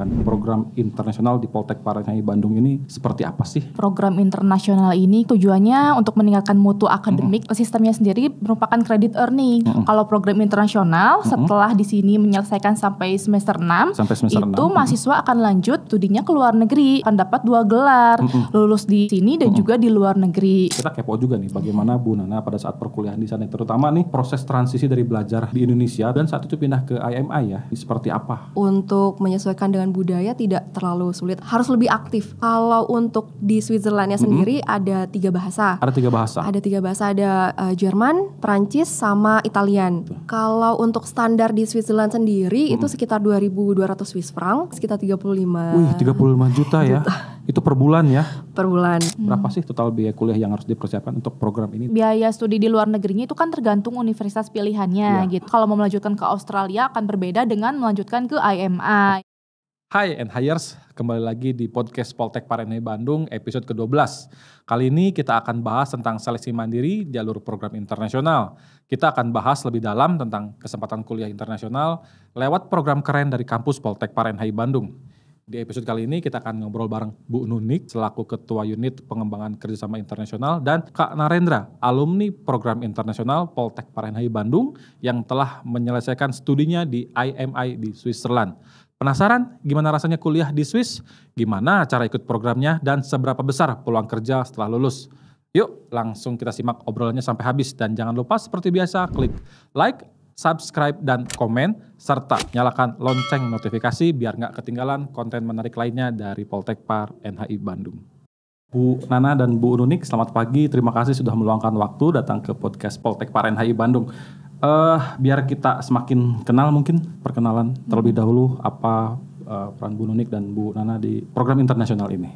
Silahkan. Program internasional di Poltek Parahyangi Bandung ini seperti apa sih? Program internasional ini tujuannya untuk meningkatkan mutu akademik. Sistemnya sendiri merupakan credit earning. Kalau program internasional setelah di sini menyelesaikan sampai semester 6, itu mahasiswa akan lanjut studinya ke luar negeri, akan dapat 2 gelar, lulus di sini dan juga di luar negeri. Kita kepo juga nih bagaimana Bu Nana pada saat perkuliahan di sana, terutama nih proses transisi dari belajar di Indonesia dan saat itu pindah ke IMI ya, seperti apa? Untuk menyesuaikan dengan budaya tidak terlalu sulit, harus lebih aktif. Kalau untuk di Switzerlandnya sendiri ada 3 bahasa. Ada 3 bahasa? Ada 3 bahasa, ada Jerman, Perancis, sama Italian. Kalau untuk standar di Switzerland sendiri itu sekitar 2.200 Swiss franc, sekitar 35. Wih, 35 juta ya? Itu per bulan ya? Per bulan. Berapa sih total biaya kuliah yang harus dipersiapkan untuk program ini? Biaya studi di luar negerinya itu kan tergantung universitas pilihannya gitu. Kalau mau melanjutkan ke Australia akan berbeda dengan melanjutkan ke IMI. Hi and Hires, kembali lagi di podcast Poltek Parahyangi Bandung episode ke-12. Kali ini kita akan bahas tentang seleksi mandiri jalur program internasional. Kita akan bahas lebih dalam tentang kesempatan kuliah internasional lewat program keren dari kampus Poltek Parahyangi Bandung. Di episode kali ini kita akan ngobrol bareng Bu Nunik selaku Ketua Unit Pengembangan Kerjasama Internasional dan Kak Narendra, alumni program internasional Poltek Parahyangi Bandung yang telah menyelesaikan studinya di IMI di Switzerland. Penasaran gimana rasanya kuliah di Swiss? Gimana cara ikut programnya dan seberapa besar peluang kerja setelah lulus? Yuk langsung kita simak obrolannya sampai habis dan jangan lupa seperti biasa klik like, subscribe dan komen, serta nyalakan lonceng notifikasi biar nggak ketinggalan konten menarik lainnya dari Poltek Parahyangi Bandung. Bu Nana dan Bu Nunik, selamat pagi. Terima kasih sudah meluangkan waktu datang ke podcast Poltek Parahyangi Bandung. Biar kita semakin kenal mungkin perkenalan terlebih dahulu apa peran Bu Nunik dan Bu Nana di program internasional ini.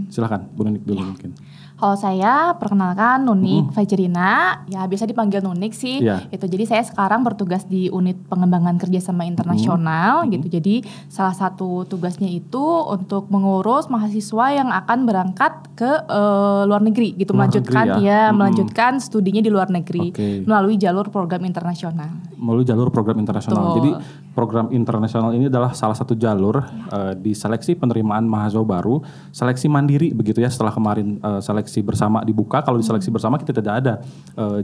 Silakan Bu Nunik dulu mungkin. Kalau saya perkenalkan Nunik Fajrina, ya biasa dipanggil Nunik sih. Itu jadi saya sekarang bertugas di unit pengembangan kerjasama internasional gitu. Jadi salah satu tugasnya itu untuk mengurus mahasiswa yang akan berangkat ke luar negeri gitu, melanjutkan studinya di luar negeri melalui jalur program internasional. Melalui jalur program internasional. Jadi program internasional ini adalah salah satu jalur di seleksi penerimaan mahasiswa baru, seleksi mandiri begitu ya. Setelah kemarin seleksi bersama dibuka, kalau di seleksi bersama kita tidak ada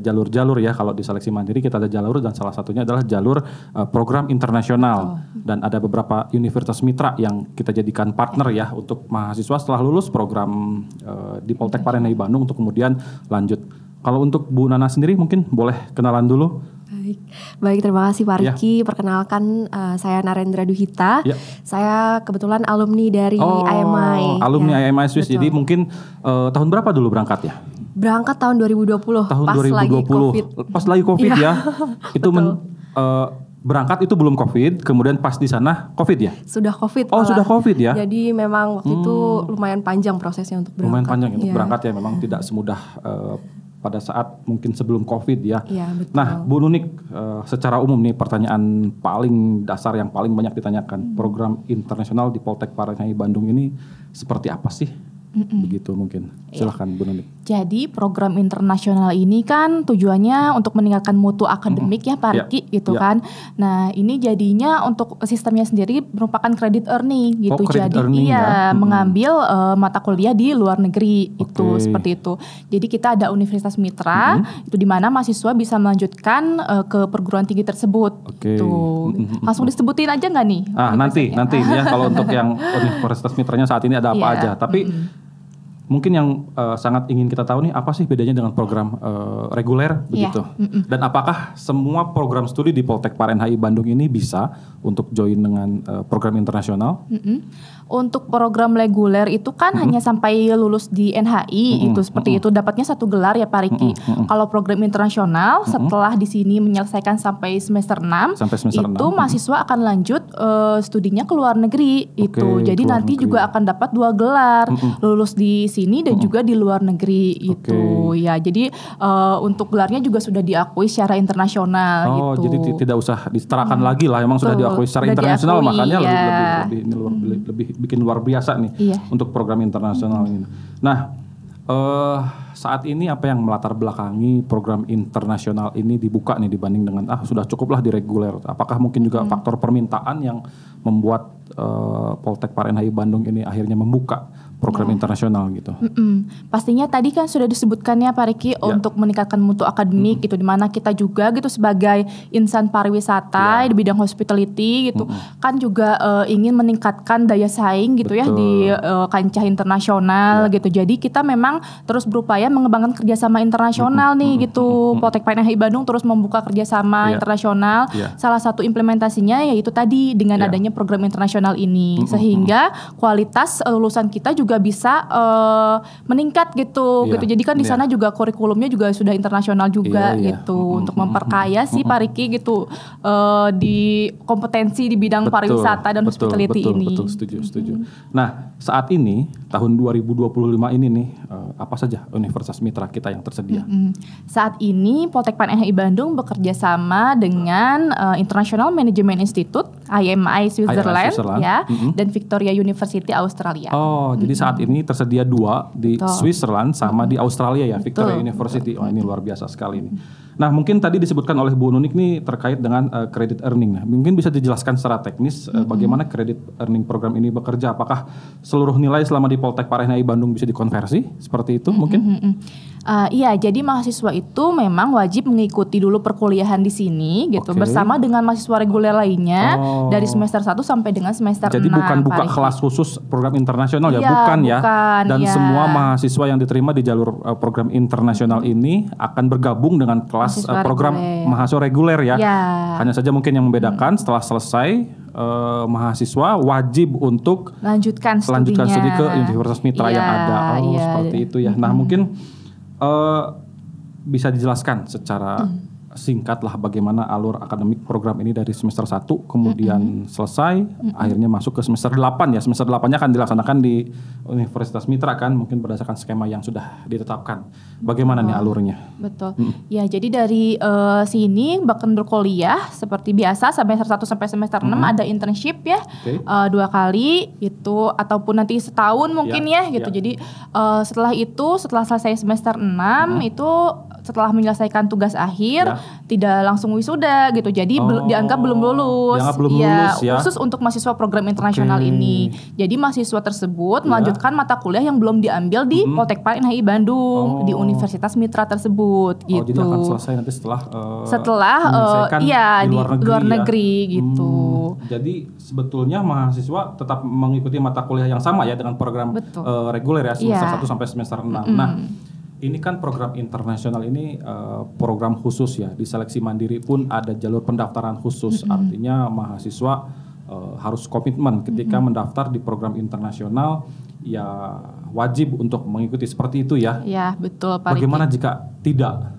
jalur-jalur ya. Kalau di seleksi mandiri kita ada jalur dan salah satunya adalah jalur program internasional. Dan ada beberapa universitas mitra yang kita jadikan partner ya untuk mahasiswa setelah lulus program di Poltek Parahyangi Bandung untuk kemudian lanjut. Kalau untuk Bu Nana sendiri mungkin boleh kenalan dulu. Baik, terima kasih Pak Riki. Perkenalkan saya Narendra Duhita. Saya kebetulan alumni dari IMI. Alumni IMI Swiss. Betul. Jadi mungkin tahun berapa dulu berangkat ya? Berangkat tahun 2020. Tahun pas 2020. Lagi COVID. Pas lagi COVID ya. Itu berangkat itu belum COVID, kemudian pas di sana COVID ya? Sudah COVID. Oh, sudah COVID ya? Jadi memang waktu itu lumayan panjang prosesnya untuk berangkat. Lumayan panjang untuk berangkat ya, memang tidak semudah pada saat mungkin sebelum COVID ya. Iya, betul. Nah, Bu Nunik, secara umum nih pertanyaan paling dasar yang paling banyak ditanyakan, program internasional di Poltek Parahyangi Bandung ini seperti apa sih? Begitu mungkin. Silahkan Bu Nunik. Jadi program internasional ini kan tujuannya untuk meningkatkan mutu akademik ya Pak Riki gitu kan. Nah ini jadinya untuk sistemnya sendiri merupakan credit earning gitu. Jadi mengambil mata kuliah di luar negeri itu seperti itu. Jadi kita ada universitas mitra itu di mana mahasiswa bisa melanjutkan ke perguruan tinggi tersebut. Gitu. Langsung disebutin aja nggak nih? Nanti ya kalau untuk yang universitas mitranya saat ini ada apa aja. Tapi mungkin yang sangat ingin kita tahu nih apa sih bedanya dengan program reguler begitu. Dan apakah semua program studi di Poltek Parahyangi Bandung ini bisa untuk join dengan program internasional? Untuk program reguler itu kan hanya sampai lulus di NHI itu seperti itu, dapatnya 1 gelar ya Pak Riki. Kalau program internasional setelah di sini menyelesaikan sampai semester 6 itu mahasiswa akan lanjut studinya ke luar negeri itu. Jadi nanti juga akan dapat 2 gelar, lulus di sini dan juga di luar negeri itu ya. Jadi untuk gelarnya juga sudah diakui secara internasional gitu. Jadi tidak usah disetarakan lagi lah, emang sudah diakui secara internasional, makanya lebih bikin luar biasa nih untuk program internasional ini. Nah, saat ini apa yang melatar belakangi program internasional ini dibuka nih dibanding dengan sudah cukuplah di reguler? Apakah mungkin juga faktor permintaan yang membuat Poltek Parenhai Bandung ini akhirnya membuka program internasional gitu? Pastinya tadi kan sudah disebutkan ya Pak Riki untuk meningkatkan mutu akademik gitu, dimana kita juga gitu sebagai insan pariwisata di bidang hospitality gitu kan juga ingin meningkatkan daya saing gitu ya di kancah internasional gitu. Jadi kita memang terus berupaya mengembangkan kerjasama internasional nih gitu. Poltek Parenhai Bandung terus membuka kerjasama internasional. Salah satu implementasinya yaitu tadi dengan adanya program internasional ini, sehingga kualitas lulusan kita juga bisa meningkat gitu. Jadi kan di sana juga kurikulumnya juga sudah internasional juga gitu untuk memperkaya sih Pak Riki gitu di kompetensi di bidang pariwisata dan hospitality ini. Betul, setuju. Nah, saat ini tahun 2025 ini nih apa saja universitas mitra kita yang tersedia? Saat ini Poltek Parenhai Bandung bekerja sama dengan International Management Institute IMI Switzerland ya dan Victoria University Australia. Oh, jadi saat ini tersedia 2 di Switzerland sama di Australia ya, Victoria University. Oh, ini luar biasa sekali ini. Nah, mungkin tadi disebutkan oleh Bu Nunik nih terkait dengan credit earning. Nah, mungkin bisa dijelaskan secara teknis bagaimana credit earning program ini bekerja? Apakah seluruh nilai selama di Poltek Parenhai Bandung bisa dikonversi? Seperti itu mungkin? Iya, jadi mahasiswa itu memang wajib mengikuti dulu perkuliahan di sini gitu bersama dengan mahasiswa reguler lainnya dari semester 1 sampai dengan semester 6. Jadi bukan buka kelas khusus program internasional ya, bukan ya. Dan semua mahasiswa yang diterima di jalur program internasional ini akan bergabung dengan kelas program mahasiswa reguler ya. Hanya saja mungkin yang membedakan setelah selesai mahasiswa wajib untuk melanjutkan studi ke universitas mitra yang ada. Seperti itu ya. Nah, mungkin bisa dijelaskan secara singkat lah bagaimana alur akademik program ini dari semester 1 kemudian selesai akhirnya masuk ke semester 8 ya. Semester 8-nya akan dilaksanakan di Universitas Mitra kan, mungkin berdasarkan skema yang sudah ditetapkan. Bagaimana nih alurnya? Betul. Ya, jadi dari sini bahkan berkuliah seperti biasa semester 1 sampai semester 6 ada internship ya. 2 kali itu ataupun nanti setahun mungkin ya gitu. Jadi setelah itu setelah selesai semester 6 itu setelah menyelesaikan tugas akhir tidak langsung wisuda gitu. Jadi dianggap belum lulus. Lulus ya. Khusus untuk mahasiswa program internasional ini. Jadi mahasiswa tersebut melanjutkan mata kuliah yang belum diambil di Poltek Parenhai Bandung di Universitas Mitra tersebut gitu. Jadi akan selesai nanti setelah di luar negeri gitu. Jadi sebetulnya mahasiswa tetap mengikuti mata kuliah yang sama ya dengan program reguler ya semester 1 sampai semester 6. Nah, ini kan program internasional ini program khusus ya, di seleksi mandiri pun ada jalur pendaftaran khusus. Artinya mahasiswa harus komitmen ketika mendaftar di program internasional ya wajib untuk mengikuti seperti itu ya. Iya, betul Pak. Bagaimana jika tidak?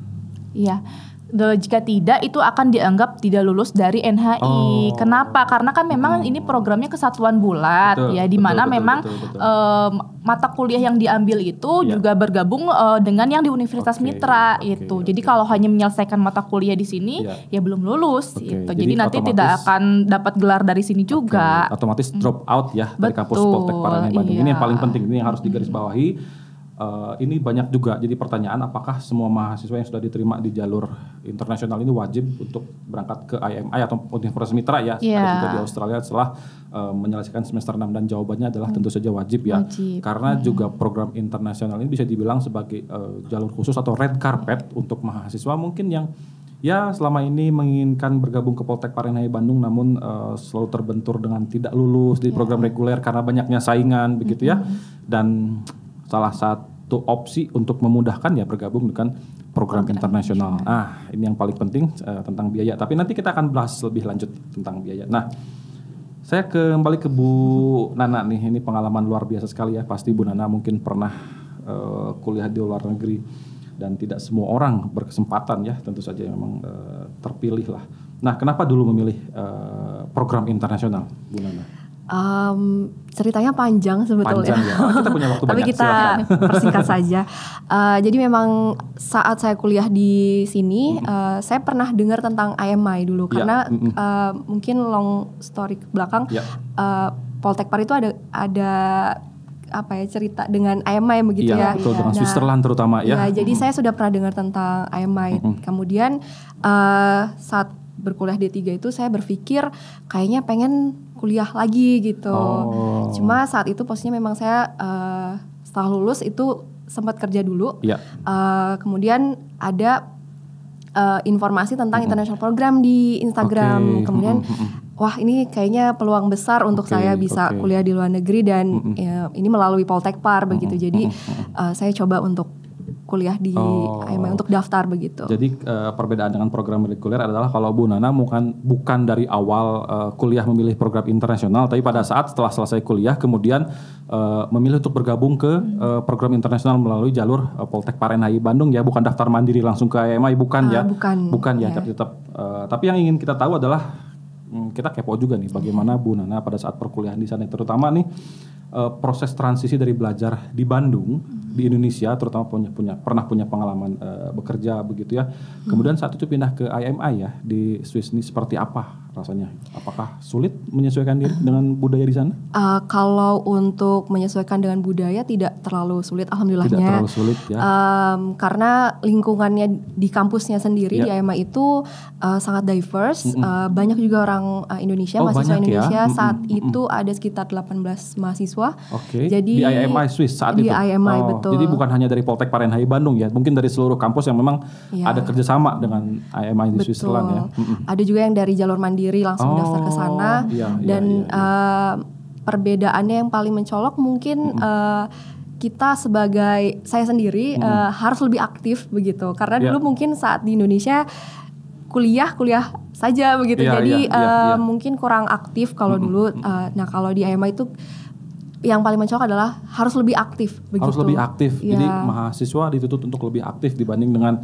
Iya. Jika tidak itu akan dianggap tidak lulus dari NHI. Kenapa? Karena kan memang ini programnya kesatuan bulat di mana memang mata kuliah yang diambil itu juga bergabung dengan yang di Universitas Mitra itu. Jadi kalau hanya menyelesaikan mata kuliah di sini ya belum lulus gitu. Jadi nanti tidak akan dapat gelar dari sini juga. Otomatis drop out ya dari kampus Poltek Parenhai Bandung. Ini yang paling penting, ini yang harus digarisbawahi. Ini banyak juga jadi pertanyaan, apakah semua mahasiswa yang sudah diterima di jalur internasional ini wajib untuk berangkat ke IMI atau Universitas Mitra ya, juga di Australia setelah menyelesaikan semester 6, dan jawabannya adalah tentu saja wajib ya. Karena juga program internasional ini bisa dibilang sebagai jalur khusus atau red carpet untuk mahasiswa mungkin yang ya selama ini menginginkan bergabung ke Poltek Parenhai Bandung namun selalu terbentur dengan tidak lulus di program reguler karena banyaknya saingan begitu ya. Dan salah satu opsi untuk memudahkan ya bergabung dengan program internasional. Ini yang paling penting tentang biaya. Tapi nanti kita akan bahas lebih lanjut tentang biaya. Nah, saya kembali ke Bu Nana nih. Ini pengalaman luar biasa sekali ya. Pasti Bu Nana mungkin pernah kuliah di luar negeri dan tidak semua orang berkesempatan ya. Tentu saja memang terpilih lah. Nah, kenapa dulu memilih program internasional, Bu Nana? Ceritanya panjang sebetulnya. Kita punya waktu Tapi banyak. kita persingkat saja. Jadi memang saat saya kuliah di sini, saya pernah dengar tentang IMI dulu karena mungkin long story ke belakang. Poltek Par itu ada apa ya, cerita dengan IMI begitu ya. Betul, dengan Switzerland terutama ya. Jadi saya sudah pernah dengar tentang IMI. Kemudian saat berkuliah D3 itu saya berpikir kayaknya pengen kuliah lagi gitu. Cuma saat itu posisinya memang saya setelah lulus itu sempat kerja dulu. Kemudian ada informasi tentang international program di Instagram. Kemudian wah ini kayaknya peluang besar untuk saya bisa kuliah di luar negeri dan ini melalui Poltekpar begitu. Jadi saya coba untuk kuliah di IMI untuk daftar begitu. Jadi perbedaan dengan program reguler adalah kalau Bu Nana bukan dari awal kuliah memilih program internasional, tapi pada saat setelah selesai kuliah kemudian memilih untuk bergabung ke program internasional melalui jalur Poltek Parenhai Bandung ya, bukan daftar mandiri langsung ke IMI, bukan ya? Bukan ya, tetap. Tapi yang ingin kita tahu adalah kita kepo juga nih bagaimana Bu Nana pada saat perkuliahan di sana, terutama nih proses transisi dari belajar di Bandung di Indonesia, terutama pernah punya pengalaman bekerja begitu ya. Kemudian saat itu pindah ke IMI ya di Swiss, ini seperti apa rasanya? Apakah sulit menyesuaikan diri dengan budaya di sana? Kalau untuk menyesuaikan dengan budaya tidak terlalu sulit, alhamdulillahnya. Tidak terlalu sulit ya. Karena lingkungannya di kampusnya sendiri di IMI itu sangat diverse. Banyak juga orang Indonesia, mahasiswa Indonesia. Ya? Saat itu ada sekitar 18 mahasiswa. Jadi di IMI Swiss saat itu. Di IMI betul. Jadi bukan hanya dari Poltek Parenhai Bandung ya, mungkin dari seluruh kampus yang memang ada kerjasama dengan IMI di Switzerland ya. Ada juga yang dari jalur mandiri langsung daftar ke sana. Perbedaannya yang paling mencolok mungkin kita sebagai saya sendiri harus lebih aktif begitu. Karena dulu mungkin saat di Indonesia kuliah saja begitu. Jadi mungkin kurang aktif kalau dulu. Nah kalau di IMI itu yang paling mencolok adalah harus lebih aktif begitu. Harus lebih aktif. Jadi mahasiswa dituntut untuk lebih aktif dibanding dengan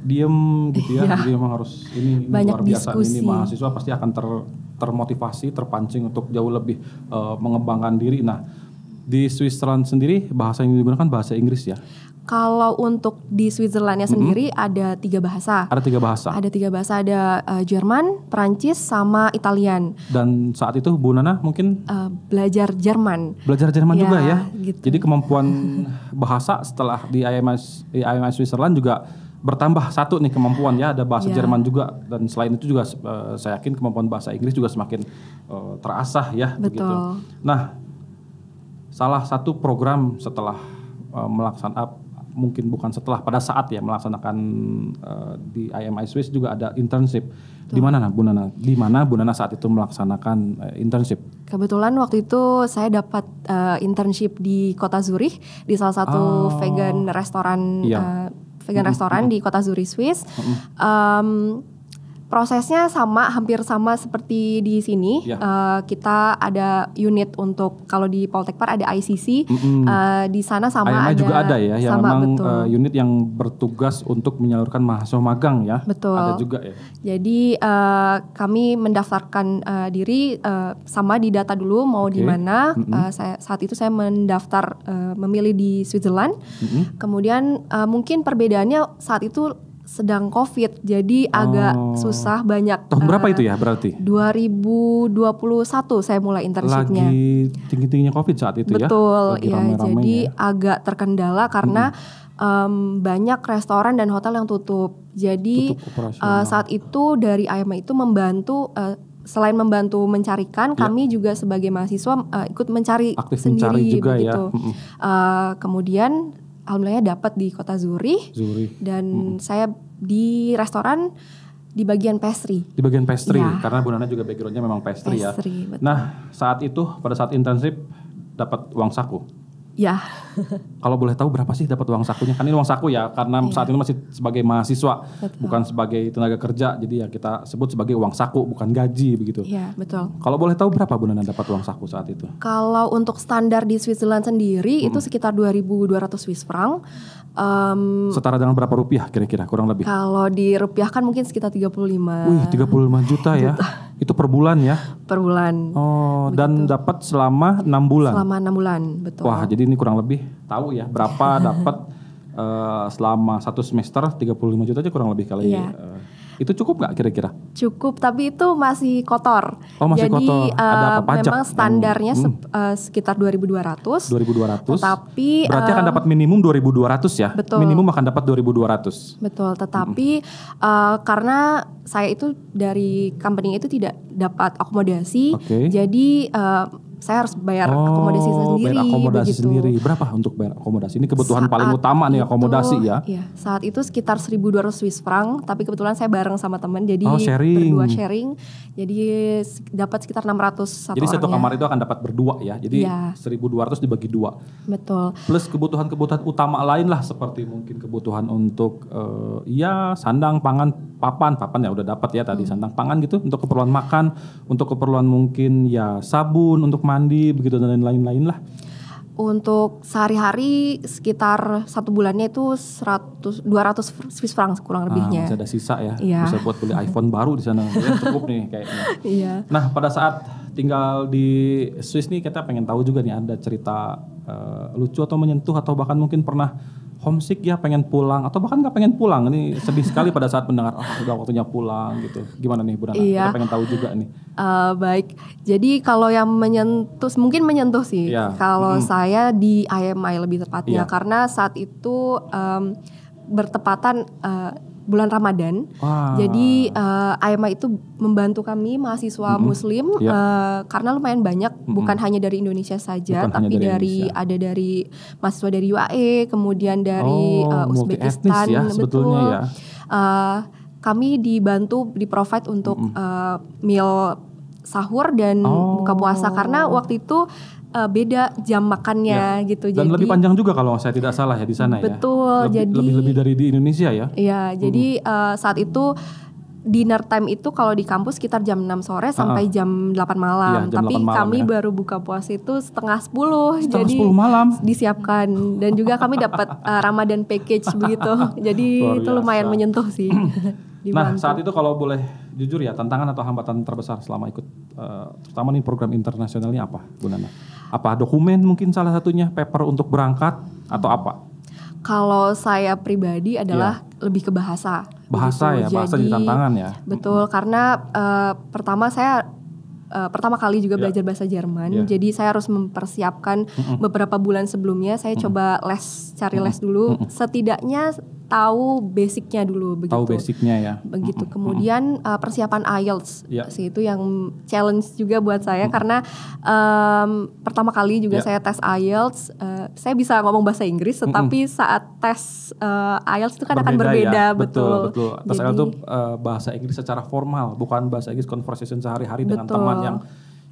diem gitu ya. Jadi memang harus ini luar biasa. Ini mahasiswa pasti akan termotivasi, terpancing untuk jauh lebih mengembangkan diri. Nah, di Switzerland sendiri bahasa yang digunakan bahasa Inggris ya. Kalau untuk di Switzerlandnya sendiri ada 3 bahasa. Ada 3 bahasa. Ada 3 bahasa, ada Jerman, Perancis, sama Italian. Dan saat itu Bu Nana mungkin belajar Jerman. Belajar Jerman juga ya. Gitu. Jadi kemampuan bahasa setelah di IMI Switzerland juga bertambah satu nih kemampuan ya. Ada bahasa Jerman juga, dan selain itu juga saya yakin kemampuan bahasa Inggris juga semakin terasah ya. Betul. Begitu. Nah, salah satu program setelah mungkin bukan setelah, pada saat ya melaksanakan di IMI Swiss juga ada internship. Di mana Bu Nana? Di mana Bu Nana saat itu melaksanakan internship? Kebetulan waktu itu saya dapat internship di kota Zurich di salah satu vegan restoran di kota Zurich, Swiss. Prosesnya hampir sama seperti di sini. Kita ada unit untuk, kalau di Poltekpar ada ICC, di sana sama IMI juga ada ya, yang memang unit yang bertugas untuk menyalurkan mahasiswa magang ya. Betul. Ada juga ya. Jadi kami mendaftarkan diri sama di data dulu mau di mana. Saat itu saya mendaftar memilih di Switzerland. Kemudian mungkin perbedaannya saat itu sedang COVID, jadi agak susah banyak. Tahun berapa itu ya berarti? 2021 saya mulai internshipnya. Lagi tinggi-tingginya COVID saat itu. Betul, ya. Jadi agak terkendala karena banyak restoran dan hotel yang tutup. Jadi saat itu dari IMI itu membantu, selain membantu mencarikan, kami juga sebagai mahasiswa ikut mencari aktif sendiri mencari juga begitu. Ya. Kemudian alhamdulillah dapat di kota Zurich. Dan saya di restoran di bagian pastry. Di bagian pastry, karena Bu Nana juga backgroundnya memang pastry ya. Betul. Nah, saat itu pada saat internship dapat uang saku. Ya. Kalau boleh tahu berapa sih dapat uang sakunya? Kan ini uang saku ya, karena saat ini masih sebagai mahasiswa, bukan sebagai tenaga kerja. Jadi ya kita sebut sebagai uang saku, bukan gaji begitu. Iya, betul. Kalau boleh tahu berapa Bu Nana dapat uang saku saat itu? Kalau untuk standar di Switzerland sendiri itu sekitar 2.200 Swiss franc. Setara dengan berapa rupiah kira-kira kurang lebih? Kalau dirupiahkan mungkin sekitar 35. Wih, 35 juta ya. Itu per bulan ya? Per bulan. Oh, dan dapat selama 6 bulan? Selama 6 bulan, betul. Wah, jadi ini kurang lebih tahu ya berapa dapat selama 1 semester 35 juta aja kurang lebih kali. Itu cukup nggak kira-kira? Cukup, tapi itu masih kotor. Oh, masih Jadi, kotor. Ada apa, pajak? Memang standarnya sekitar 2.200. 2.200. Tetapi berarti akan dapat minimum 2.200 ya? Betul. Minimum akan dapat 2.200. Betul, tetapi karena saya itu dari company itu tidak dapat akomodasi, jadi saya harus bayar akomodasi sendiri. Bayar akomodasi begitu. sendiri. Berapa untuk bayar akomodasi? Ini kebutuhan paling utama nih, akomodasi ya. Iya, saat itu sekitar 1.200 Swiss franc, tapi kebetulan saya bareng sama teman, jadi sharing. berdua sharing. Jadi dapat sekitar 600 satu Jadi orangnya. satu kamar itu akan dapat berdua ya. Jadi 1.200 dibagi 2. Betul. Plus kebutuhan-kebutuhan utama lain lah, seperti mungkin kebutuhan untuk sandang, pangan, papan ya udah dapat ya tadi, sandang, pangan gitu, untuk keperluan makan, untuk keperluan mungkin ya sabun untuk mandi begitu dan lain-lain lah. Untuk sehari-hari sekitar 1 bulannya itu 200 Swiss franc kurang lebihnya. Masih ada sisa ya. Iya. Bisa buat beli iPhone baru di sana. Ya, cukup nih kayaknya. Iya. Nah, pada saat tinggal di Swiss nih, kita pengen tahu juga nih, ada cerita lucu atau menyentuh, atau bahkan mungkin pernah homesick ya, pengen pulang, atau bahkan nggak pengen pulang. Ini sedih sekali pada saat mendengar udah waktunya pulang gitu. Gimana nih Bu Nana? Iya. Kita pengen tahu juga nih. Baik, jadi kalau yang mungkin menyentuh sih. Iya. Kalau saya di IMI lebih tepatnya, Iya. karena saat itu bertepatan bulan Ramadan. Jadi IMI itu membantu kami mahasiswa Muslim karena lumayan banyak, bukan hanya dari Indonesia saja, Bukan tapi hanya dari dari mahasiswa dari UAE, kemudian dari Uzbekistan, multi etnis ya sebetulnya ya. Kami di provide untuk meal sahur dan buka puasa, karena waktu itu beda jam makannya gitu. Dan jadi lebih panjang juga kalau saya tidak salah ya di sana ya. Betul. Lebih dari di Indonesia ya. Iya, jadi saat itu dinner time itu kalau di kampus sekitar jam 6 sore sampai jam 8 malam. Iya, jam Tapi 8 malam kami ya. baru buka puasa itu setengah 10. Setengah jadi 10 malam. disiapkan, dan juga kami dapat Ramadan package begitu. Jadi Luar itu lumayan biasa. menyentuh sih. Nah, Dibantu. saat itu kalau boleh jujur ya, tantangan atau hambatan terbesar selama ikut terutama nih program internasional ini apa, Bu Nana? Apa dokumen mungkin salah satunya, paper untuk berangkat, atau apa? Kalau saya pribadi adalah lebih ke bahasa. Bahasa begitu. ya, bahasa jadi tantangan ya. Betul, karena pertama saya pertama kali juga belajar bahasa Jerman, jadi saya harus mempersiapkan beberapa bulan sebelumnya. Saya coba cari les dulu, setidaknya tahu basicnya dulu begitu. Tahu basicnya ya. Begitu. Kemudian persiapan IELTS sih, itu yang challenge juga buat saya karena pertama kali juga saya tes IELTS, saya bisa ngomong bahasa Inggris, tetapi saat tes IELTS itu kan akan berbeda. Ya. Betul. Tes Jadi, IELTS itu bahasa Inggris secara formal, bukan bahasa Inggris conversation sehari-hari dengan teman yang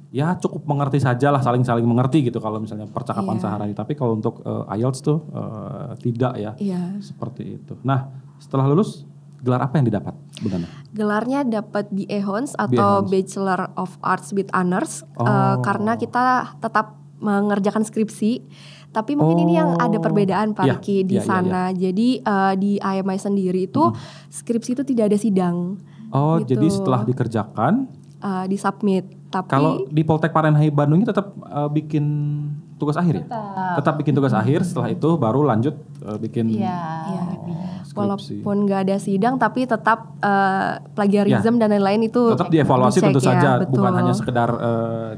ya cukup mengerti saja lah, saling mengerti gitu kalau misalnya percakapan sehari-hari. Tapi kalau untuk IELTS tuh tidak ya, seperti itu. Nah, setelah lulus, gelar apa yang didapat, Bu Nana? Gelarnya dapat BA Hons atau Bachelor of Arts with Honors, karena kita tetap mengerjakan skripsi. Tapi mungkin ini yang ada perbedaan Pak Riki di sana. Jadi di IMI sendiri itu skripsi itu tidak ada sidang. Gitu. Jadi setelah dikerjakan disubmit. Tapi kalau di Poltek Parenhai Bandung ini tetap bikin tugas akhir ya? Tetap bikin tugas akhir, setelah itu baru lanjut bikin skripsi. Walaupun nggak ada sidang, tapi tetap plagiarism dan lain-lain itu tetap dievaluasi tentu saja, betul. bukan hanya sekedar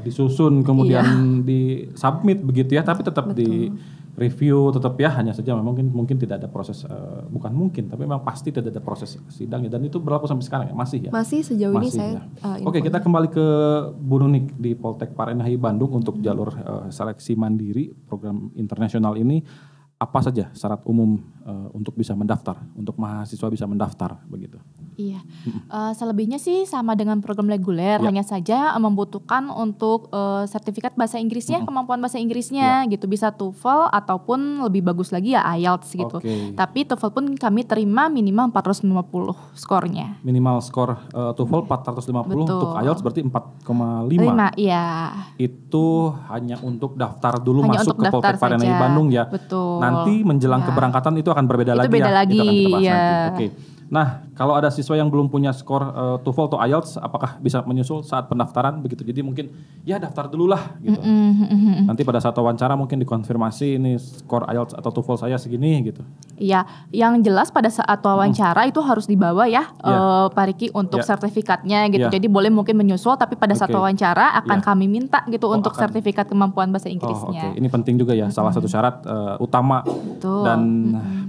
disusun kemudian di submit begitu ya, tapi tetap di review, tetap ya, hanya saja mungkin tidak ada proses, bukan mungkin, tapi memang pasti tidak ada proses sidangnya, dan itu berlaku sampai sekarang ya, masih ya? Masih sejauh ini saya. Oke, kita kembali ke Bu Nunik di Poltek Parenhai Bandung untuk jalur seleksi mandiri program internasional ini. Apa saja syarat umum untuk bisa mendaftar, untuk mahasiswa bisa mendaftar begitu? Iya, selebihnya sih sama dengan program reguler, hanya saja membutuhkan untuk sertifikat bahasa Inggrisnya, kemampuan bahasa Inggrisnya gitu, bisa TOEFL ataupun lebih bagus lagi ya IELTS gitu. Tapi TOEFL pun kami terima minimal 450 skornya. Minimal skor TOEFL 450. Betul. Untuk IELTS berarti 4,5. Iya. Itu hanya untuk daftar dulu, hanya masuk untuk ke Poltek Parenhai Bandung ya. Betul. Nanti menjelang keberangkatan itu akan berbeda itu lagi beda ya. lagi, Itu akan kita bahas ya. nanti. Oke. Nah, Kalau ada siswa yang belum punya skor TOEFL atau IELTS, apakah bisa menyusul saat pendaftaran begitu? Jadi mungkin ya daftar dulu lah gitu. Nanti pada saat wawancara mungkin dikonfirmasi ini skor IELTS atau TOEFL saya segini gitu. Iya, yang jelas pada saat wawancara itu harus dibawa ya Pak Riki untuk sertifikatnya gitu. Jadi boleh mungkin menyusul, tapi pada saat wawancara akan kami minta gitu untuk sertifikat kemampuan bahasa Inggrisnya. Ini penting juga ya, salah satu syarat utama. Betul. Dan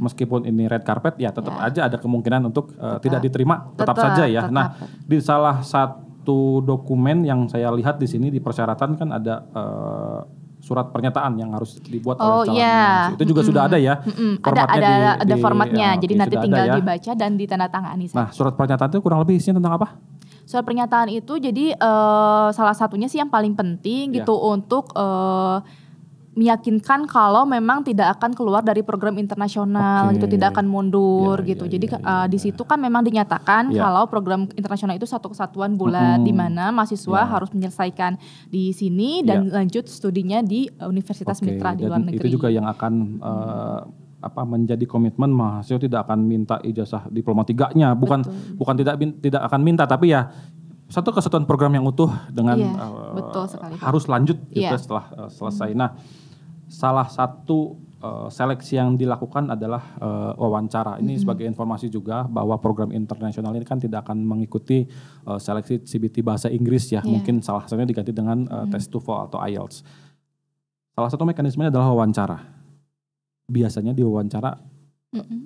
meskipun ini red carpet ya tetap aja ada kemungkinan untuk tidak diterima, tetap saja ya. Nah, di salah satu dokumen yang saya lihat di sini di persyaratan kan ada surat pernyataan yang harus dibuat oleh calon mahasiswa. Itu juga sudah ada ya. Ada formatnya. Jadi nanti tinggal dibaca dan ditandatangani. Nah, surat pernyataan itu kurang lebih isinya tentang apa? Surat pernyataan itu jadi salah satunya sih yang paling penting gitu untuk meyakinkan kalau memang tidak akan keluar dari program internasional gitu, tidak akan mundur gitu. Jadi di situ kan memang dinyatakan kalau program internasional itu satu kesatuan bulat di mana mahasiswa harus menyelesaikan di sini dan lanjut studinya di Universitas Mitra di luar negeri. Itu juga yang akan menjadi komitmen mahasiswa tidak akan minta ijazah diploma 3-nya, bukan tidak akan minta, tapi ya satu kesatuan program yang utuh dengan harus lanjut juga setelah selesai. Nah, salah satu seleksi yang dilakukan adalah wawancara. Ini sebagai informasi juga bahwa program internasional ini kan tidak akan mengikuti seleksi CBT bahasa Inggris ya. Mungkin salah satunya diganti dengan tes TOEFL atau IELTS. Salah satu mekanismenya adalah wawancara. Biasanya di wawancara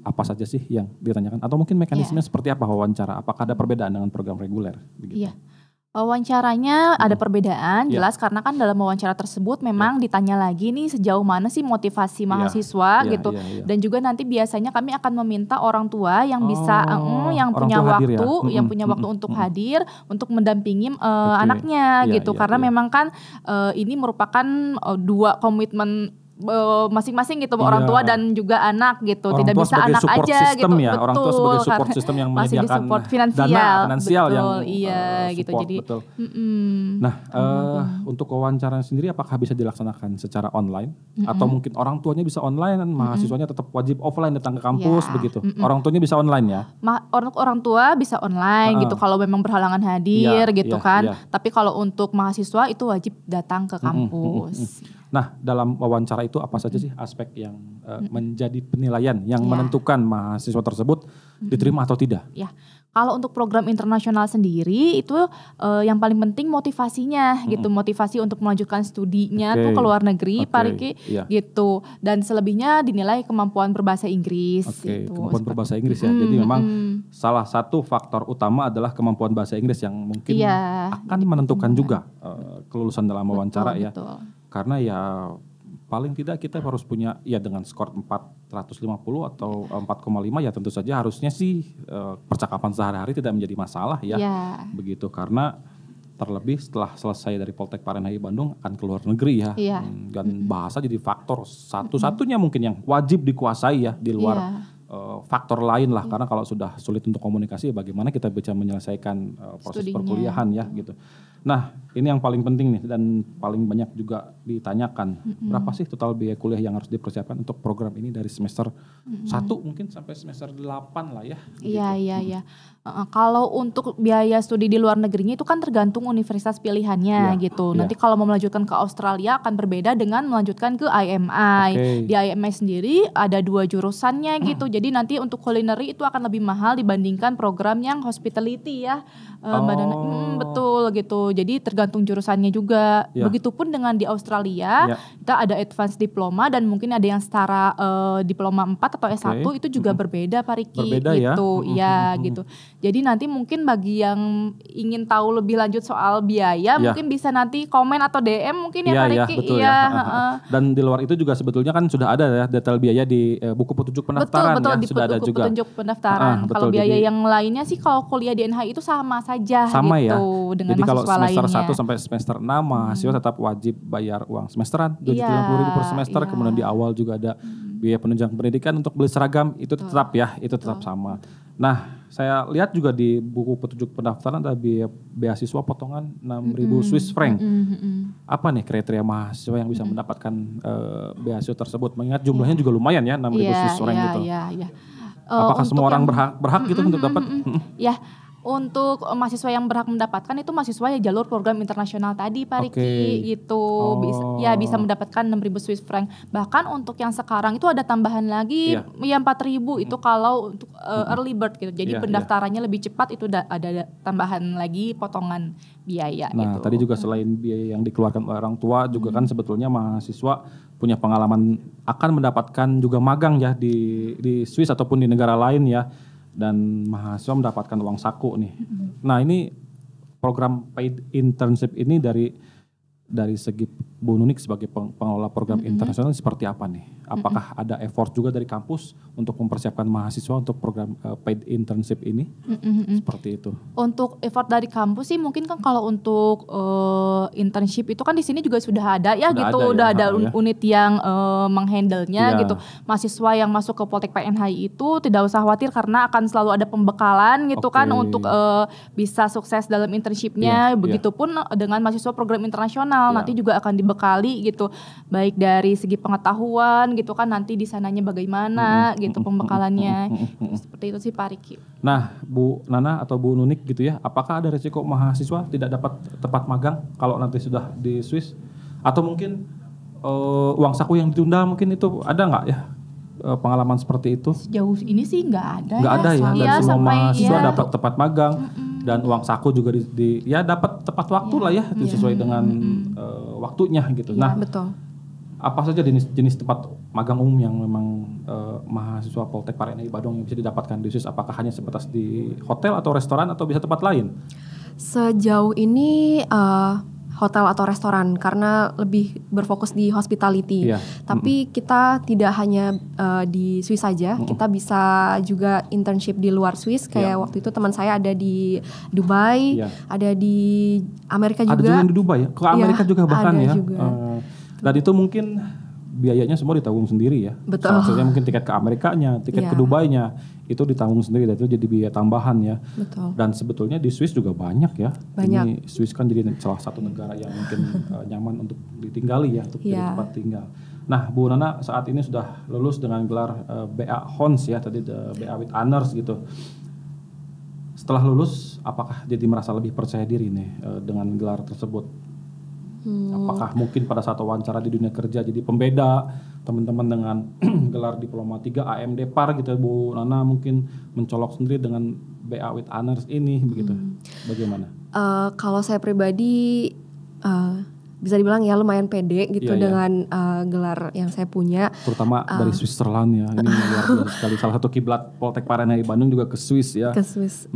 apa saja sih yang ditanyakan? Atau mungkin mekanismenya seperti apa wawancara? Apakah ada perbedaan dengan program reguler? Begitu? Iya. Wawancaranya ada perbedaan jelas karena kan dalam wawancara tersebut memang ditanya lagi nih sejauh mana sih motivasi mahasiswa gitu. Dan juga nanti biasanya kami akan meminta orang tua yang bisa yang punya waktu yang punya waktu untuk hadir untuk mendampingi anaknya gitu. Karena memang kan ini merupakan dua komitmen masing-masing gitu orang tua dan juga anak gitu. Orang tidak bisa anak aja gitu. Ya. Orang tua sebagai support system yang menyediakan finansial. Dana finansial yang gitu. Jadi Nah, untuk wawancara sendiri apakah bisa dilaksanakan secara online atau mungkin orang tuanya bisa online dan mahasiswanya tetap wajib offline datang ke kampus begitu. Orang tuanya bisa online ya. Orang tua bisa online gitu kalau memang berhalangan hadir gitu kan. Tapi kalau untuk mahasiswa itu wajib datang ke kampus. Nah, dalam wawancara itu apa saja sih aspek yang menjadi penilaian yang menentukan mahasiswa tersebut diterima atau tidak? Ya, kalau untuk program internasional sendiri itu yang paling penting motivasinya gitu, motivasi untuk melanjutkan studinya tuh ke luar negeri, Pak Riki gitu. Dan selebihnya dinilai kemampuan berbahasa Inggris. Gitu, kemampuan berbahasa Inggris ya. Jadi memang salah satu faktor utama adalah kemampuan bahasa Inggris yang mungkin akan menentukan juga kelulusan dalam wawancara ya. Karena ya paling tidak kita harus punya ya dengan skor 450 atau 4,5 ya tentu saja harusnya sih percakapan sehari-hari tidak menjadi masalah ya. Begitu karena terlebih setelah selesai dari Poltek Parahyangan Bandung akan ke luar negeri ya. Dan bahasa jadi faktor satu-satunya mungkin yang wajib dikuasai ya di luar faktor lain lah. Karena kalau sudah sulit untuk komunikasi bagaimana kita bisa menyelesaikan proses perkuliahan ya gitu. Nah, ini yang paling penting nih dan paling banyak juga ditanyakan. Berapa sih total biaya kuliah yang harus dipersiapkan untuk program ini dari semester 1 mungkin sampai semester 8 lah ya. Iya. Kalau untuk biaya studi di luar negerinya itu kan tergantung universitas pilihannya gitu. Nanti kalau mau melanjutkan ke Australia akan berbeda dengan melanjutkan ke IMI. Di IMI sendiri ada 2 jurusannya gitu. Jadi nanti untuk culinary itu akan lebih mahal dibandingkan program yang hospitality ya. Betul gitu. Jadi tergantung jurusannya juga. Begitupun dengan di Australia, kita ada advanced diploma dan mungkin ada yang setara diploma 4 atau S1 itu juga berbeda Pak Riki. Berbeda gitu. Gitu. Jadi nanti mungkin bagi yang ingin tahu lebih lanjut soal biaya, mungkin bisa nanti komen atau DM mungkin ya Pak Riki. Betul ya. Dan di luar itu juga sebetulnya kan sudah ada ya detail biaya di buku petunjuk pendaftaran. Betul, ya. di Sudah ada buku juga. petunjuk pendaftaran. Kalau biaya yang lainnya sih kalau kuliah di NHI itu sama saja sama gitu ya. dengan jadi kalau mahasiswa semester lainnya. 1 sampai semester 6 mahasiswa tetap wajib bayar uang semesteran Rp270.000 per semester. Kemudian di awal juga ada biaya penunjang pendidikan untuk beli seragam itu tetap ya, itu tetap sama. Nah, saya lihat juga di buku petunjuk pendaftaran ada biaya beasiswa potongan 6.000 Swiss franc. Apa nih kriteria mahasiswa yang bisa mendapatkan beasiswa tersebut? Mengingat jumlahnya juga lumayan ya 6.000 Swiss franc gitu. Apakah semua orang berhak gitu untuk dapat? Ya. Untuk mahasiswa yang berhak mendapatkan itu mahasiswa yang jalur program internasional tadi Pak Riki gitu. Bisa mendapatkan 6.000 Swiss franc. Bahkan untuk yang sekarang itu ada tambahan lagi ya 4.000 itu kalau untuk early bird gitu. Jadi pendaftarannya lebih cepat itu ada tambahan lagi potongan biaya nah, gitu. Tadi juga selain biaya yang dikeluarkan oleh orang tua juga kan sebetulnya mahasiswa punya pengalaman akan mendapatkan juga magang ya di Swiss ataupun di negara lain ya. Dan mahasiswa mendapatkan uang saku nih. Nah ini program paid internship ini dari segi Bu Nunik sebagai pengelola program internasional seperti apa nih? Apakah ada effort juga dari kampus untuk mempersiapkan mahasiswa untuk program paid internship ini? Seperti itu. Untuk effort dari kampus sih mungkin kan kalau untuk internship itu kan di sini juga sudah ada ya udah ada unit yang menghandle-nya gitu. Mahasiswa yang masuk ke Poltek PNHI itu tidak usah khawatir karena akan selalu ada pembekalan gitu kan untuk bisa sukses dalam internship-nya. Begitupun dengan mahasiswa program internasional nanti juga akan dibekali gitu, baik dari segi pengetahuan gitu kan nanti di sananya bagaimana gitu pembekalannya. Seperti itu sih Pak Riki. Nah Bu Nana atau Bu Nunik gitu ya, apakah ada resiko mahasiswa tidak dapat tempat magang kalau nanti sudah di Swiss? Atau mungkin uang saku yang ditunda mungkin itu ada nggak ya pengalaman seperti itu? Sejauh ini sih nggak ada. Nggak ada ya, dan semua mahasiswa dapat tempat magang. Dan uang saku juga dapat tepat waktu lah ya, sesuai dengan waktunya gitu. Nah, betul. Apa saja jenis tempat magang umum yang memang mahasiswa Poltek PARENHI Bandung yang bisa didapatkan di Swiss? Apakah hanya sebatas di hotel atau restoran atau bisa tempat lain? Sejauh ini hotel atau restoran karena lebih berfokus di hospitality. Tapi kita tidak hanya di Swiss saja, kita bisa juga internship di luar Swiss. Kayak waktu itu teman saya ada di Dubai, ada di Amerika juga. Ada juga yang di Dubai ya? Ke Amerika juga bahkan ya? Juga. Dan itu mungkin biayanya semua ditanggung sendiri ya. Betul. Maksudnya mungkin tiket ke Amerikanya, tiket ke Dubainya itu ditanggung sendiri dan itu jadi biaya tambahan ya. Betul. Dan sebetulnya di Swiss juga banyak ya. Banyak. Ini Swiss kan jadi salah satu negara yang mungkin nyaman untuk ditinggali ya, untuk jadi tempat tinggal. Nah, Bu Nana saat ini sudah lulus dengan gelar BA Hons ya, tadi BA with honors gitu. Setelah lulus, apakah jadi merasa lebih percaya diri nih dengan gelar tersebut? Apakah mungkin pada saat wawancara di dunia kerja jadi pembeda teman-teman dengan gelar diploma 3 AMD PAR gitu Bu Nana mungkin mencolok sendiri dengan BA with honors ini begitu. Bagaimana? Kalau saya pribadi bisa dibilang ya lumayan pede gitu dengan gelar yang saya punya. Terutama dari Switzerland ya. Ini luar biasa sekali. Salah satu kiblat Poltek PARENHI Bandung juga ke Swiss ya. Ke Swiss.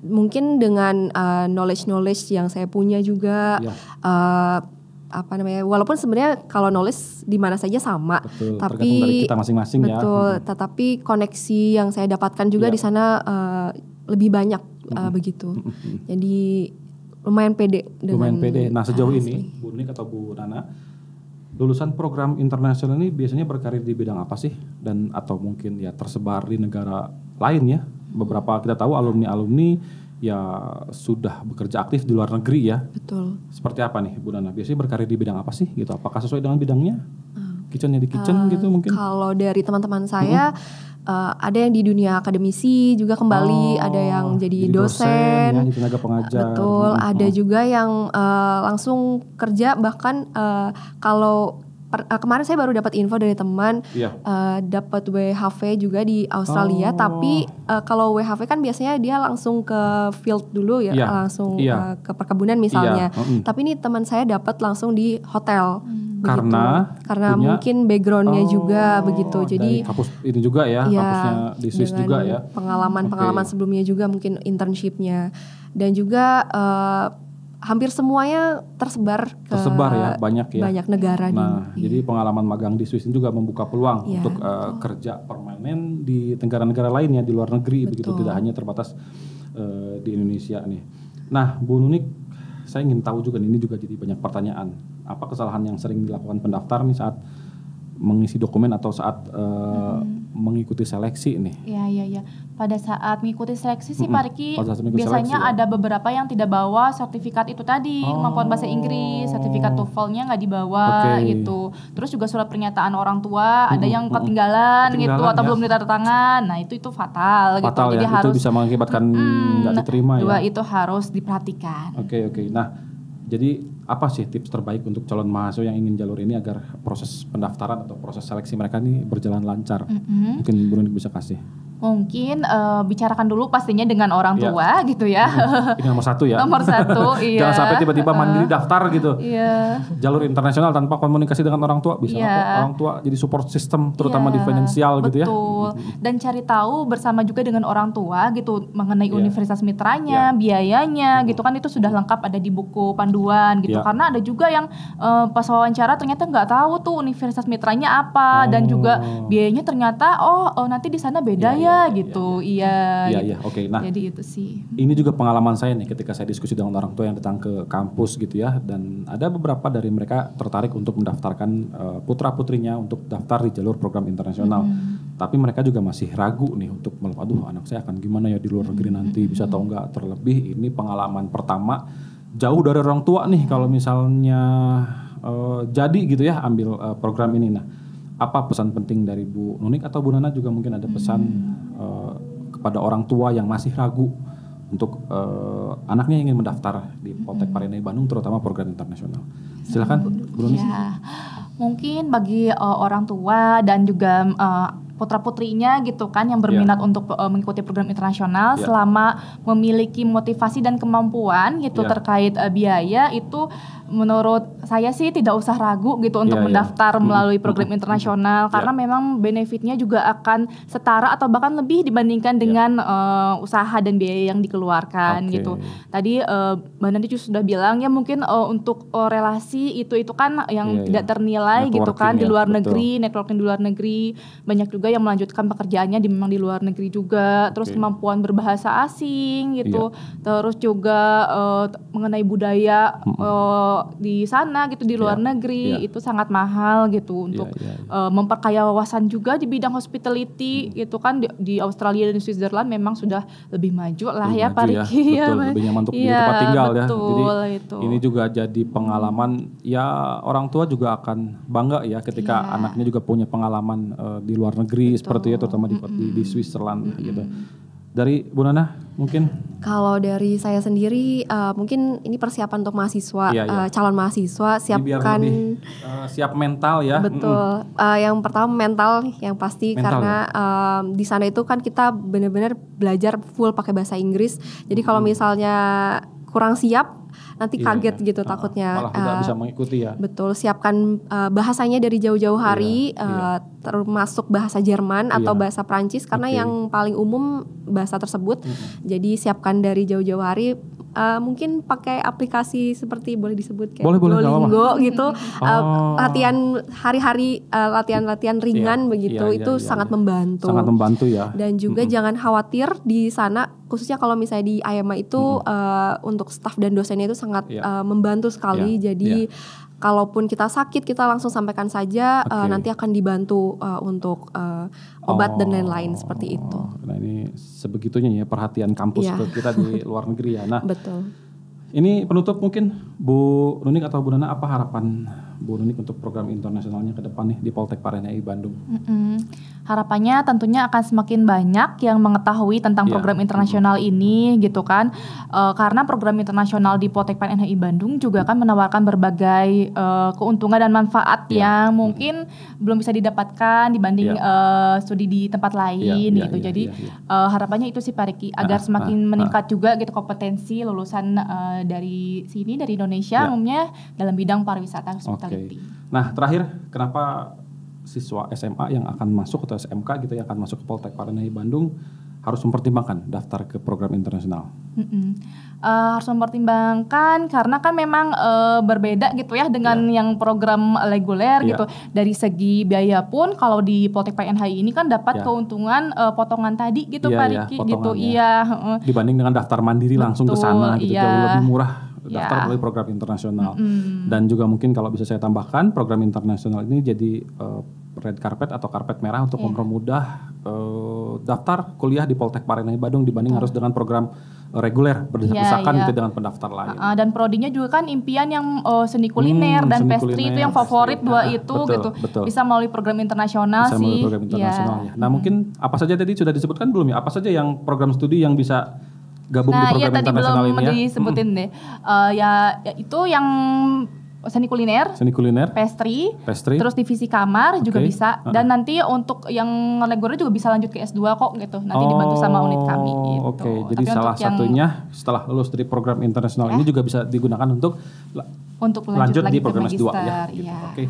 Mungkin dengan knowledge yang saya punya juga walaupun sebenarnya kalau knowledge di mana saja sama, betul, tapi tergantung dari kita masing-masing betul, tetapi koneksi yang saya dapatkan juga di sana lebih banyak begitu. Jadi lumayan pede dengan. Lumayan pede. Nah sejauh ini Bu Nik atau Bu Nana lulusan program internasional ini biasanya berkarir di bidang apa sih? Dan atau mungkin ya tersebar di negara lain ya? Beberapa kita tahu alumni ya sudah bekerja aktif di luar negeri ya. Betul. Seperti apa nih Bu Nana? Biasanya berkarir di bidang apa sih gitu? Apakah sesuai dengan bidangnya? Kitchennya di kitchen gitu mungkin? Kalau dari teman-teman saya ada yang di dunia akademisi juga kembali, ada yang jadi dosen ya, tenaga pengajar. Betul, ada juga yang langsung kerja bahkan kalau kemarin saya baru dapat info dari teman dapat WHV juga di Australia, tapi kalau WHV kan biasanya dia langsung ke field dulu ya, langsung ke perkebunan misalnya. Tapi ini teman saya dapat langsung di hotel. Karena mungkin backgroundnya juga begitu. Jadi kampus ini juga ya, kampusnya di Swiss juga ya. Pengalaman sebelumnya juga mungkin internshipnya dan juga hampir semuanya tersebar ya, banyak negara. Jadi pengalaman magang di Swiss ini juga membuka peluang untuk kerja permanen di negara-negara lain ya, di luar negeri. Betul. Begitu, tidak hanya terbatas di Indonesia nih. Nah Bu Nunik, saya ingin tahu juga ini juga jadi banyak pertanyaan. Apa kesalahan yang sering dilakukan pendaftar nih saat mengisi dokumen atau saat mengikuti seleksi nih. Iya. Pada saat mengikuti seleksi sih Pak Riki, biasanya seleksi, ada beberapa yang tidak bawa sertifikat itu tadi, kemampuan bahasa Inggris, sertifikat TOEFL-nya nggak dibawa gitu. Terus juga surat pernyataan orang tua, ada yang ketinggalan gitu atau belum ditanda tangan. Nah, itu fatal gitu. Jadi ya, harus itu bisa mengakibatkan nggak diterima ya. Itu harus diperhatikan. Oke. Nah, jadi apa sih tips terbaik untuk calon mahasiswa yang ingin jalur ini agar proses pendaftaran atau proses seleksi mereka ini berjalan lancar? Mungkin Bu Nunik bisa kasih. Mungkin bicarakan dulu pastinya dengan orang tua gitu ya. Ini nomor 1 ya. Nomor 1, iya. Jangan sampai tiba-tiba mandiri daftar gitu. Iya. Jalur internasional tanpa komunikasi dengan orang tua bisa orang tua jadi support system terutama di finansial gitu ya. Betul. Dan cari tahu bersama juga dengan orang tua gitu mengenai universitas mitranya, biayanya gitu kan itu sudah lengkap ada di buku panduan gitu. Karena ada juga yang pas wawancara ternyata nggak tahu tuh universitas mitranya apa dan juga biayanya ternyata nanti di sana beda gitu. Iya. Oke. Nah, jadi itu sih. Ini juga pengalaman saya nih ketika saya diskusi dengan orang tua yang datang ke kampus gitu ya, dan ada beberapa dari mereka tertarik untuk mendaftarkan putra-putrinya untuk daftar di jalur program internasional. Tapi mereka juga masih ragu nih untuk aduh anak saya akan gimana ya di luar negeri nanti bisa atau enggak. Terlebih ini pengalaman pertama jauh dari orang tua nih kalau misalnya jadi gitu ya ambil program ini. Nah, apa pesan penting dari Bu Nunik atau Bu Nana juga mungkin ada pesan kepada orang tua yang masih ragu untuk anaknya ingin mendaftar di Poltek Parahyangan Bandung terutama program internasional. Silakan Bu Nunik. Ya, mungkin bagi orang tua dan juga putra-putrinya gitu kan yang berminat untuk mengikuti program internasional selama memiliki motivasi dan kemampuan gitu terkait biaya itu menurut saya sih tidak usah ragu gitu untuk mendaftar melalui program internasional karena memang benefitnya juga akan setara atau bahkan lebih dibandingkan dengan usaha dan biaya yang dikeluarkan gitu. Tadi Mbak Nandi juga sudah bilang ya mungkin untuk relasi itu kan yang tidak ternilai gitu kan di luar negeri, networking di luar negeri, banyak juga yang melanjutkan pekerjaannya memang di luar negeri juga, terus kemampuan berbahasa asing gitu, terus juga mengenai budaya di sana gitu di luar negeri itu sangat mahal gitu untuk memperkaya wawasan juga di bidang hospitality gitu kan di Australia dan Switzerland memang sudah lebih maju lah ya Pak Riki ya, lebih nyaman untuk di tempat tinggal betul, jadi ini juga jadi pengalaman ya orang tua juga akan bangga ya ketika anaknya juga punya pengalaman di luar negeri seperti itu terutama di Switzerland gitu. Dari Bu Nana mungkin? Kalau dari saya sendiri mungkin ini persiapan untuk mahasiswa, calon mahasiswa siapkan siap mental ya. Betul. Yang pertama mental yang pasti karena di sana itu kan kita benar-benar belajar full pakai bahasa Inggris. Jadi kalau misalnya kurang siap nanti kaget gitu takutnya malah tidak bisa mengikuti ya. Betul, siapkan bahasanya dari jauh-jauh hari termasuk bahasa Jerman atau bahasa Prancis karena yang paling umum bahasa tersebut. Jadi siapkan dari jauh-jauh hari. Mungkin pakai aplikasi seperti boleh disebut kayak Duolingo gitu, latihan hari-hari, latihan ringan begitu, itu sangat membantu. Sangat membantu ya. Dan juga jangan khawatir di sana, khususnya kalau misalnya di IMA itu untuk staf dan dosennya itu sangat membantu sekali. Jadi kalaupun kita sakit kita langsung sampaikan saja, nanti akan dibantu untuk obat dan lain-lain seperti itu. Nah ini sebegitunya ya perhatian kampus ke kita di luar negeri ya. Nah, betul. Ini penutup mungkin Bu Nunik atau Bu Nana, apa harapan Bu Nunik untuk program internasionalnya ke depan nih di Poltek Parahyangan Bandung? Harapannya tentunya akan semakin banyak yang mengetahui tentang program internasional ini gitu kan. Karena program internasional di Poltek Parahyangan Bandung juga kan menawarkan berbagai keuntungan dan manfaat yang mungkin belum bisa didapatkan dibanding studi di tempat lain gitu. Jadi harapannya itu sih Pak Riki agar semakin meningkat juga gitu kompetensi lulusan dari sini dari Indonesia umumnya dalam bidang pariwisata hospitality. Nah, terakhir kenapa siswa SMA yang akan masuk atau SMK gitu yang akan masuk ke Poltek Parahyangan Bandung harus mempertimbangkan daftar ke program internasional? Harus mempertimbangkan karena kan memang berbeda gitu ya dengan yang program reguler gitu. Dari segi biaya pun kalau di Poltek Parahyangan ini kan dapat keuntungan potongan tadi gitu Pak Riki gitu. Dibanding dengan daftar mandiri langsung ke sana gitu jauh lebih murah daftar melalui program internasional. Dan juga mungkin kalau bisa saya tambahkan program internasional ini jadi red carpet atau karpet merah untuk mempermudah daftar kuliah di Poltek Parahyangan Bandung dibanding harus dengan program reguler berdesak-desakan gitu dengan pendaftar lain. Dan prodinya juga kan impian yang seni kuliner dan pastry itu yang favorit dua itu gitu. Betul. Bisa melalui program internasional bisa melalui program internasional ya. Nah mungkin apa saja tadi sudah disebutkan belum ya? Apa saja yang program studi yang bisa gabung di program internasional ini ya? Nah tadi belum disebutin deh. Ya itu yang seni kuliner, pastry, terus divisi kamar juga bisa. Dan nanti untuk yang reguler juga bisa lanjut ke S2 kok gitu. Nanti dibantu sama unit kami gitu. Oke, jadi salah satunya setelah lulus dari program internasional ini juga bisa digunakan untuk lanjut di program S2 ya. Gitu. Oke.